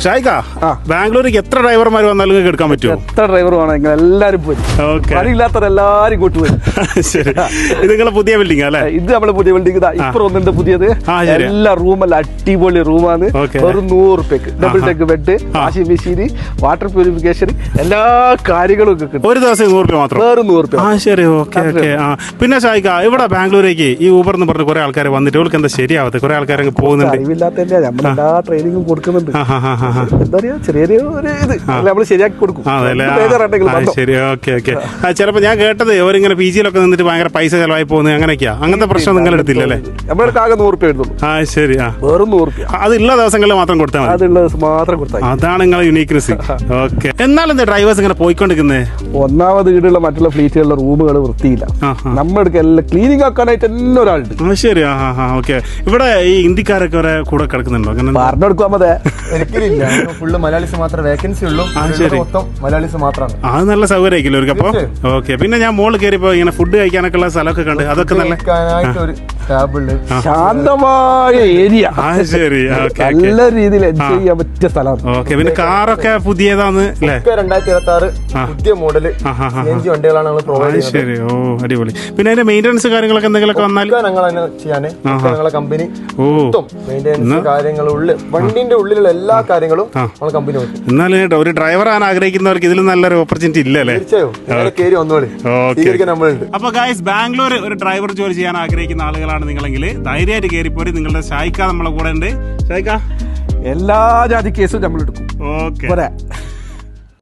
ഷായിക്ക, ബാംഗ്ലൂർക്ക് എത്ര ഡ്രൈവർമാർ വന്നാലും നിങ്ങൾക്ക് എടുക്കാൻ പറ്റുമോ? എത്ര ഡ്രൈവർ വേണമെങ്കിൽ എല്ലാരും പോരും. പണിയില്ലാത്തവർ എല്ലാരും ഇങ്ങോട്ട് വരും. ശരി, ഇത് നിങ്ങളെ പുതിയ ബിൽഡിംഗ് അല്ലേ? ഇത് നമ്മളെ പുതിയ ബിൽഡിംഗ്. ഇപ്പുറം ഒന്നുണ്ട് പുതിയത്. എല്ലാ റൂമെല്ലാം അടിപൊളി റൂമാണ്. വെറും 100 റുപ്യക്ക് double deck bed, washing machine, water purification, എല്ലാ കാര്യങ്ങളും കിട്ടും. ഒരു ദിവസം 100 രൂപ മാത്രം? വെറും 100 രൂപ. ശരി, ഓക്കെ ഓക്കെ. പിന്നെ ഷായിക്ക, ഇവിടെ ബാംഗ്ലൂരേക്ക് ഈ ഊബർ എന്ന് പറഞ്ഞ കുറെ ആൾക്കാർ വന്നിട്ട് അവർക്ക് എന്താ ശരിയാവാത്ത? കുറെ ആൾക്കാർ പോകുന്നുണ്ട്. അറിവില്ലാത്തല്ലേ, നമ്മളെല്ലാ ട്രെയിനിങ്ങും കൊടുക്കുന്നുണ്ട്. എന്താ പറയാ, ചെറിയൊരു ഇത് നമ്മൾ ശരിയാക്കി കൊടുക്കും. ശരി, ഓക്കെ ഓക്കെ. ചിലപ്പോ ഞാൻ കേട്ടത് അവരിങ്ങനെ പി ജിയിലൊക്കെ നിന്നിട്ട് ഭയങ്കര പൈസ ചെലവായി പോകുന്നത്, അങ്ങനെയൊക്കെയാ. അങ്ങനത്തെ പ്രശ്നം നിങ്ങൾ എടുത്തില്ലല്ലേ? നമ്മുടെ ആകെ 100 രൂപ എടുത്തുള്ളൂ. ശരി, വെറും 100 രൂപ. അതുള്ള ദിവസങ്ങളിൽ മാത്രം കൊടുത്താൽ മതി. അതുള്ള ദിവസം മാത്രം കൊടുത്താൽ. അതാണ് നിങ്ങളെ യൂണീക്നെസ്. ഓക്കെ. എന്നാലും എന്താ ഡ്രൈവേഴ്സ് ഇങ്ങനെ പോയിക്കൊണ്ടിരിക്കുന്നത്? ഒന്നാമത് വീടുള്ള മറ്റുള്ള ഫ്ലീറ്റുകളുടെ റൂമുകൾ വൃത്തിയില്ല. നമ്മുടെ എല്ലാം ക്ലീനിങ് ആക്കാനായിട്ട് തന്നെ ഒരാളുണ്ട്. ശരി, ഓക്കെ. ഇവിടെ ഈ ഹിന്ദിക്കാരൊക്കെ കൂടെ കിടക്കുന്നുണ്ടോ? അങ്ങനെ പറഞ്ഞെടുക്കാൻ മതി. ഒരിക്കലില്ല, ഫുള്ള് മലയാളീസ് മാത്രമേ വേക്കൻസി ഉള്ളൂ. മൊത്തം മലയാളീസ് മാത്രമാണ്. അത് നല്ല സൗകര്യമായിരിക്കും അവർക്ക്. അപ്പൊ ഓക്കെ. പിന്നെ ഞാൻ മോള് കയറിയപ്പോ ഇങ്ങനെ ഫുഡ് കഴിക്കാനൊക്കെ ഉള്ള സ്ഥലമൊക്കെ കണ്ട്, അതൊക്കെ നല്ല ശാന്തമായ ഏരിയ. ശരി, നല്ല രീതിയിൽ എൻജോയ് ചെയ്യാൻ പറ്റിയ സ്ഥലമാണ്. ഓക്കെ. പിന്നെ കാറൊക്കെ പുതിയതാണ് അല്ലേ? 2026 പുതിയ മോഡല് വണ്ടികളാണ് ഞങ്ങൾ പ്രൊവൈഡ് ചെയ്യുന്നത്. ശരി, ഓ അടിപൊളി. പിന്നെ അതിന്റെ മെയിൻ്റനൻസ് കാര്യങ്ങളൊക്കെ എന്തെങ്കിലുമൊക്കെ വന്നാൽ ഞങ്ങൾ ചെയ്യാൻ ഞങ്ങളെ കമ്പനി മെയിൻ്റനൻസ് കാര്യങ്ങളുള്ള വണ്ടിന്റെ ഉള്ളിലുള്ള എല്ലാ കാര്യങ്ങളും നമ്മളെ കമ്പനി നോക്കും. എന്നാലും കേട്ടോ, ഒരു ഡ്രൈവർ ആകാൻ ആഗ്രഹിക്കുന്നവർക്ക് ഇതിലും നല്ലൊരു ഓപ്പർച്യൂണിറ്റി ഇല്ലല്ലേ? അപ്പൊ ഗൈസ്, ബാംഗ്ലൂർ ഒരു ഡ്രൈവർ ജോലി ചെയ്യാൻ ആഗ്രഹിക്കുന്ന ആളുകളാണ് നിങ്ങളെങ്കിൽ ധൈര്യമായിട്ട് കയറിപ്പോരി. നിങ്ങളുടെ ഷായിക്ക നമ്മളെ കൂടെ ഉണ്ട്. ഷായിക്ക, എല്ലാ ജാതി കേസും നമ്മൾ എടുക്കും. ഓക്കെ.